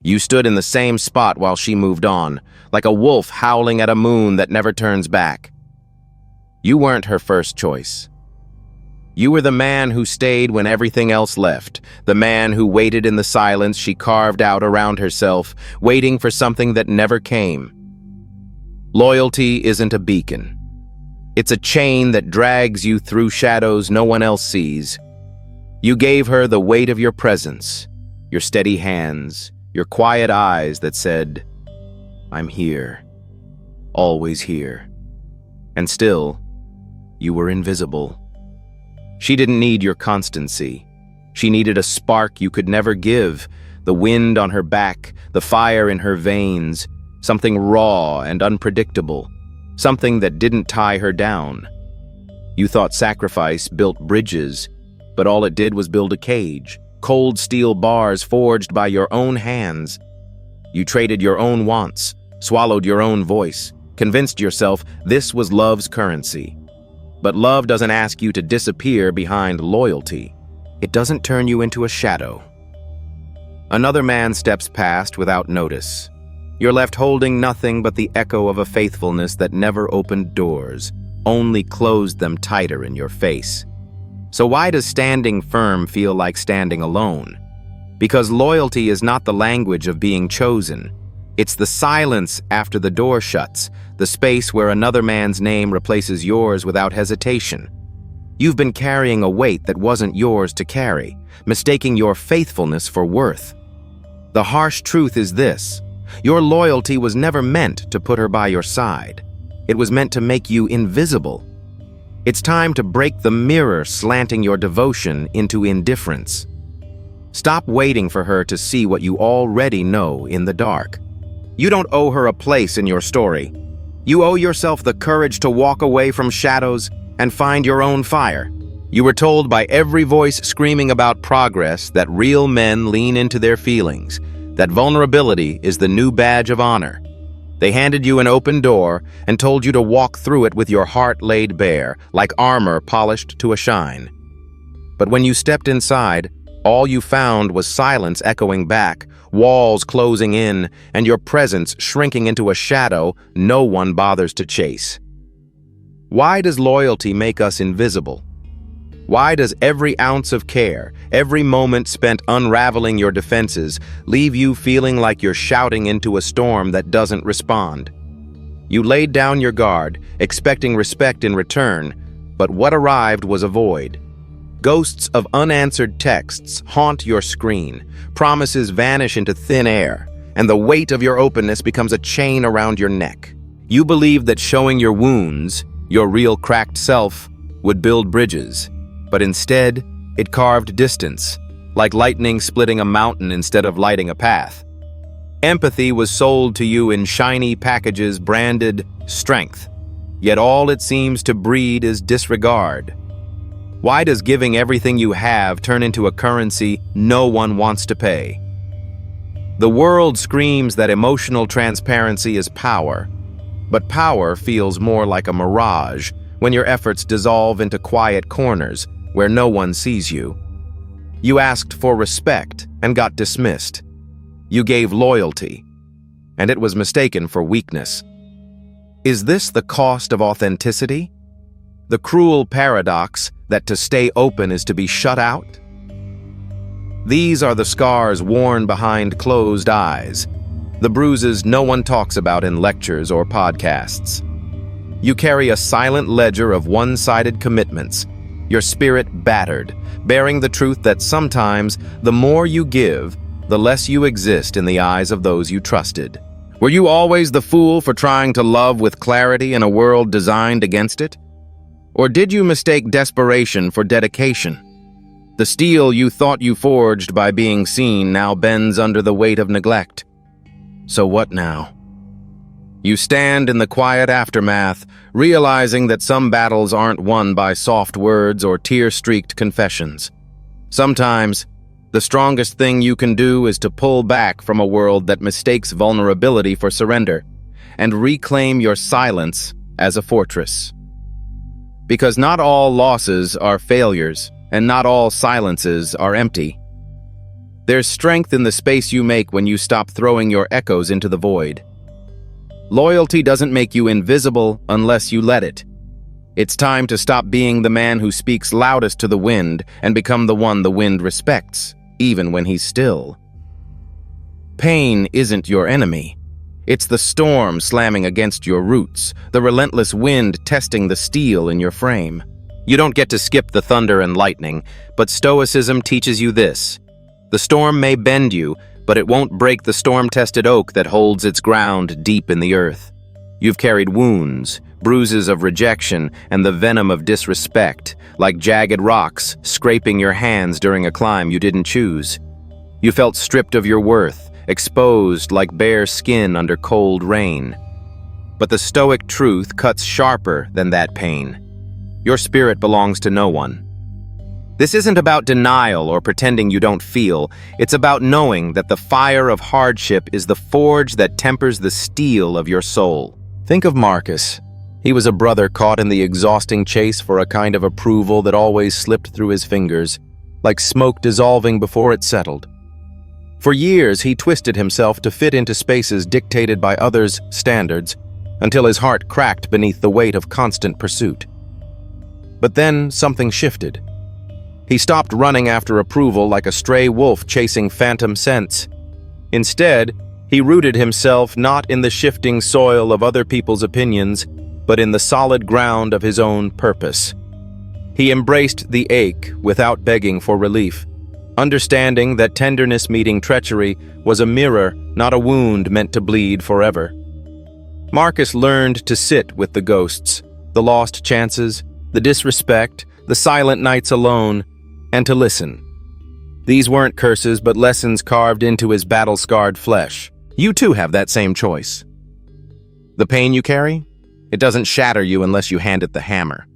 You stood in the same spot while she moved on, like a wolf howling at a moon that never turns back. You weren't her first choice. You were the man who stayed when everything else left, the man who waited in the silence she carved out around herself, waiting for something that never came. Loyalty isn't a beacon. It's a chain that drags you through shadows no one else sees. You gave her the weight of your presence, your steady hands, your quiet eyes that said, "I'm here, always here." And still, you were invisible. She didn't need your constancy. She needed a spark you could never give, the wind on her back, the fire in her veins, something raw and unpredictable, something that didn't tie her down. You thought sacrifice built bridges, but all it did was build a cage, cold steel bars forged by your own hands. You traded your own wants, swallowed your own voice, convinced yourself this was love's currency. But love doesn't ask you to disappear behind loyalty. It doesn't turn you into a shadow. Another man steps past without notice. You're left holding nothing but the echo of a faithfulness that never opened doors, only closed them tighter in your face. So why does standing firm feel like standing alone? Because loyalty is not the language of being chosen. It's the silence after the door shuts, the space where another man's name replaces yours without hesitation. You've been carrying a weight that wasn't yours to carry, mistaking your faithfulness for worth. The harsh truth is this: your loyalty was never meant to put her by your side. It was meant to make you invisible. It's time to break the mirror slanting your devotion into indifference. Stop waiting for her to see what you already know in the dark. You don't owe her a place in your story. You owe yourself the courage to walk away from shadows and find your own fire. You were told by every voice screaming about progress that real men lean into their feelings, that vulnerability is the new badge of honor. They handed you an open door and told you to walk through it with your heart laid bare, like armor polished to a shine. But when you stepped inside, all you found was silence echoing back, walls closing in, and your presence shrinking into a shadow no one bothers to chase. Why does loyalty make us invisible? Why does every ounce of care, every moment spent unraveling your defenses, leave you feeling like you're shouting into a storm that doesn't respond? You laid down your guard, expecting respect in return, but what arrived was a void. Ghosts of unanswered texts haunt your screen, promises vanish into thin air, and the weight of your openness becomes a chain around your neck. You believed that showing your wounds, your real cracked self, would build bridges, but instead, it carved distance, like lightning splitting a mountain instead of lighting a path. Empathy was sold to you in shiny packages branded strength, yet all it seems to breed is disregard. Why does giving everything you have turn into a currency no one wants to pay? The world screams that emotional transparency is power, but power feels more like a mirage when your efforts dissolve into quiet corners where no one sees you. You asked for respect and got dismissed. You gave loyalty, and it was mistaken for weakness. Is this the cost of authenticity? The cruel paradox that to stay open is to be shut out? These are the scars worn behind closed eyes, the bruises no one talks about in lectures or podcasts. You carry a silent ledger of one-sided commitments, your spirit battered, bearing the truth that sometimes the more you give, the less you exist in the eyes of those you trusted. Were you always the fool for trying to love with clarity in a world designed against it? Or did you mistake desperation for dedication? The steel you thought you forged by being seen now bends under the weight of neglect. So what now? You stand in the quiet aftermath, realizing that some battles aren't won by soft words or tear-streaked confessions. Sometimes, the strongest thing you can do is to pull back from a world that mistakes vulnerability for surrender, and reclaim your silence as a fortress. Because not all losses are failures, and not all silences are empty. There's strength in the space you make when you stop throwing your echoes into the void. Loyalty doesn't make you invisible unless you let it. It's time to stop being the man who speaks loudest to the wind and become the one the wind respects, even when he's still. Pain isn't your enemy. It's the storm slamming against your roots, the relentless wind testing the steel in your frame. You don't get to skip the thunder and lightning, but Stoicism teaches you this. The storm may bend you, but it won't break the storm-tested oak that holds its ground deep in the earth. You've carried wounds, bruises of rejection, and the venom of disrespect, like jagged rocks scraping your hands during a climb you didn't choose. You felt stripped of your worth, exposed like bare skin under cold rain. But the Stoic truth cuts sharper than that pain. Your spirit belongs to no one. This isn't about denial or pretending you don't feel. It's about knowing that the fire of hardship is the forge that tempers the steel of your soul. Think of Marcus. He was a brother caught in the exhausting chase for a kind of approval that always slipped through his fingers, like smoke dissolving before it settled. For years, he twisted himself to fit into spaces dictated by others' standards, until his heart cracked beneath the weight of constant pursuit. But then something shifted. He stopped running after approval like a stray wolf chasing phantom scents. Instead, he rooted himself not in the shifting soil of other people's opinions, but in the solid ground of his own purpose. He embraced the ache without begging for relief, understanding that tenderness meeting treachery was a mirror, not a wound meant to bleed forever. Marcus learned to sit with the ghosts, the lost chances, the disrespect, the silent nights alone, and to listen. These weren't curses, but lessons carved into his battle-scarred flesh. You too have that same choice. The pain you carry? It doesn't shatter you unless you hand it the hammer.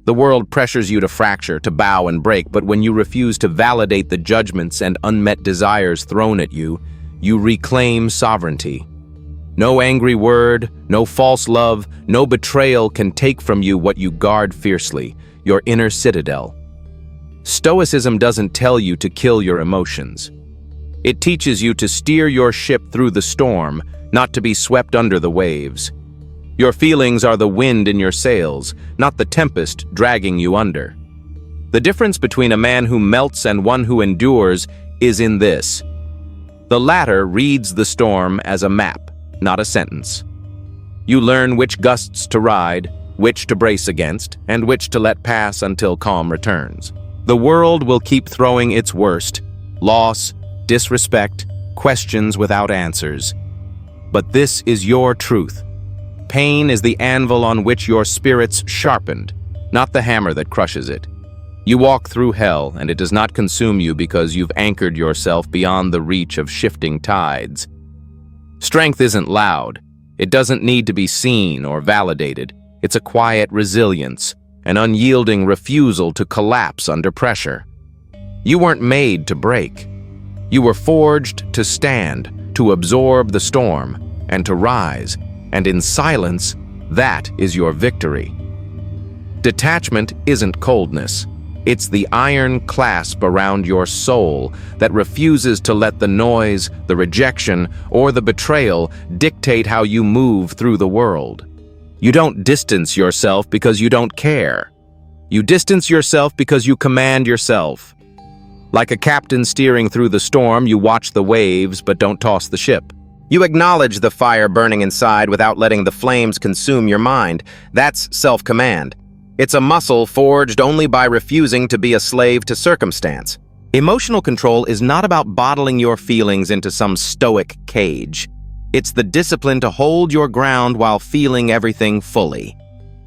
The world pressures you to fracture, to bow and break, but when you refuse to validate the judgments and unmet desires thrown at you, you reclaim sovereignty. No angry word, no false love, no betrayal can take from you what you guard fiercely, your inner citadel. Stoicism doesn't tell you to kill your emotions. It teaches you to steer your ship through the storm, not to be swept under the waves. Your feelings are the wind in your sails, not the tempest dragging you under. The difference between a man who melts and one who endures is in this. The latter reads the storm as a map, not a sentence. You learn which gusts to ride, which to brace against, and which to let pass until calm returns. The world will keep throwing its worst, loss, disrespect, questions without answers. But this is your truth. Pain is the anvil on which your spirit's sharpened, not the hammer that crushes it. You walk through hell, and it does not consume you because you've anchored yourself beyond the reach of shifting tides. Strength isn't loud. It doesn't need to be seen or validated. It's a quiet resilience, an unyielding refusal to collapse under pressure. You weren't made to break. You were forged to stand, to absorb the storm, and to rise, and in silence, that is your victory. Detachment isn't coldness. It's the iron clasp around your soul that refuses to let the noise, the rejection, or the betrayal dictate how you move through the world. You don't distance yourself because you don't care. You distance yourself because you command yourself. Like a captain steering through the storm, you watch the waves but don't toss the ship. You acknowledge the fire burning inside without letting the flames consume your mind. That's self-command. It's a muscle forged only by refusing to be a slave to circumstance. Emotional control is not about bottling your feelings into some stoic cage. It's the discipline to hold your ground while feeling everything fully.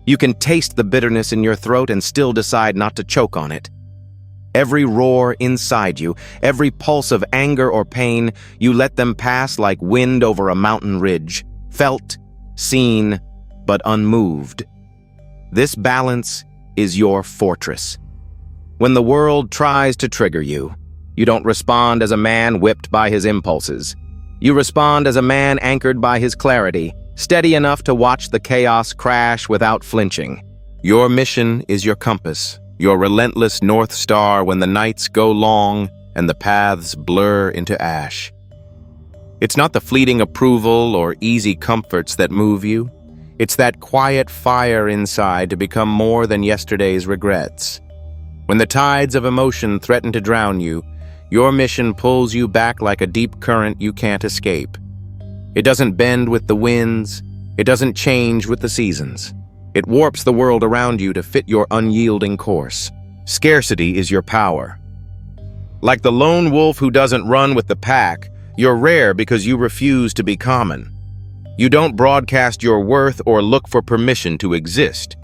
You can taste the bitterness in your throat and still decide not to choke on it. Every roar inside you, every pulse of anger or pain, you let them pass like wind over a mountain ridge, felt, seen, but unmoved. This balance is your fortress. When the world tries to trigger you, you don't respond as a man whipped by his impulses. You respond as a man anchored by his clarity, steady enough to watch the chaos crash without flinching. Your mission is your compass, your relentless North Star when the nights go long and the paths blur into ash. It's not the fleeting approval or easy comforts that move you. It's that quiet fire inside to become more than yesterday's regrets. When the tides of emotion threaten to drown you, your mission pulls you back like a deep current you can't escape. It doesn't bend with the winds. It doesn't change with the seasons. It warps the world around you to fit your unyielding course. Scarcity is your power. Like the lone wolf who doesn't run with the pack, you're rare because you refuse to be common. You don't broadcast your worth or look for permission to exist.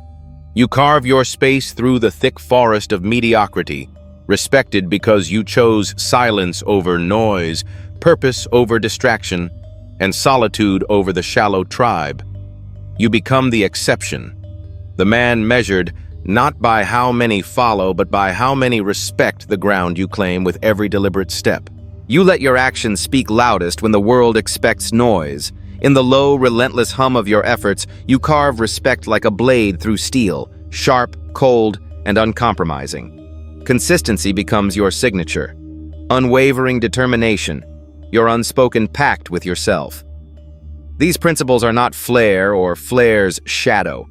You carve your space through the thick forest of mediocrity, respected because you chose silence over noise, purpose over distraction, and solitude over the shallow tribe. You become the exception, the man measured not by how many follow, but by how many respect the ground you claim with every deliberate step. You let your actions speak loudest when the world expects noise. In the low, relentless hum of your efforts, you carve respect like a blade through steel, sharp, cold, and uncompromising. Consistency becomes your signature. Unwavering determination, your unspoken pact with yourself. These principles are not flair or flair's shadow.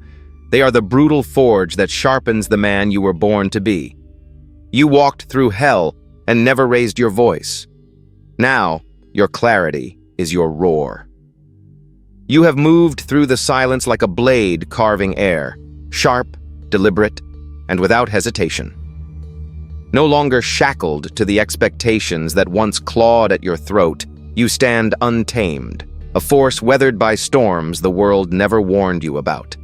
They are the brutal forge that sharpens the man you were born to be. You walked through hell and never raised your voice. Now, your clarity is your roar. You have moved through the silence like a blade carving air, sharp, deliberate, and without hesitation. No longer shackled to the expectations that once clawed at your throat, you stand untamed, a force weathered by storms the world never warned you about.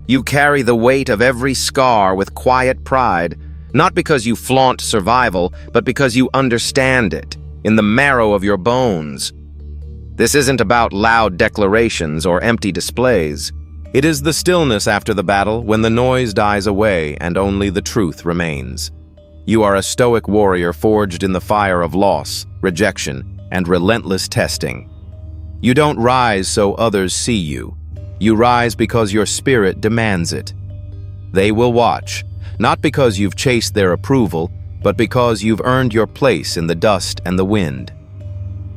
You carry the weight of every scar with quiet pride, not because you flaunt survival, but because you understand it, in the marrow of your bones. This isn't about loud declarations or empty displays. It is the stillness after the battle when the noise dies away and only the truth remains. You are a stoic warrior forged in the fire of loss, rejection, and relentless testing. You don't rise so others see you. You rise because your spirit demands it. They will watch, not because you've chased their approval, but because you've earned your place in the dust and the wind.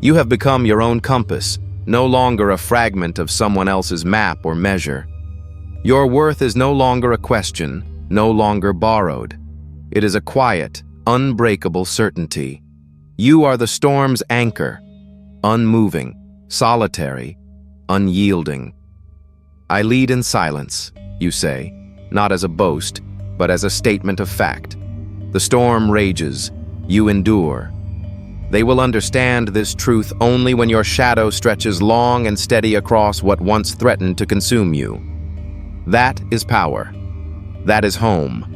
You have become your own compass, no longer a fragment of someone else's map or measure. Your worth is no longer a question, no longer borrowed. It is a quiet, unbreakable certainty. You are the storm's anchor, unmoving, solitary, unyielding. I lead in silence, you say, not as a boast, but as a statement of fact. The storm rages, you endure. They will understand this truth only when your shadow stretches long and steady across what once threatened to consume you. That is power. That is home.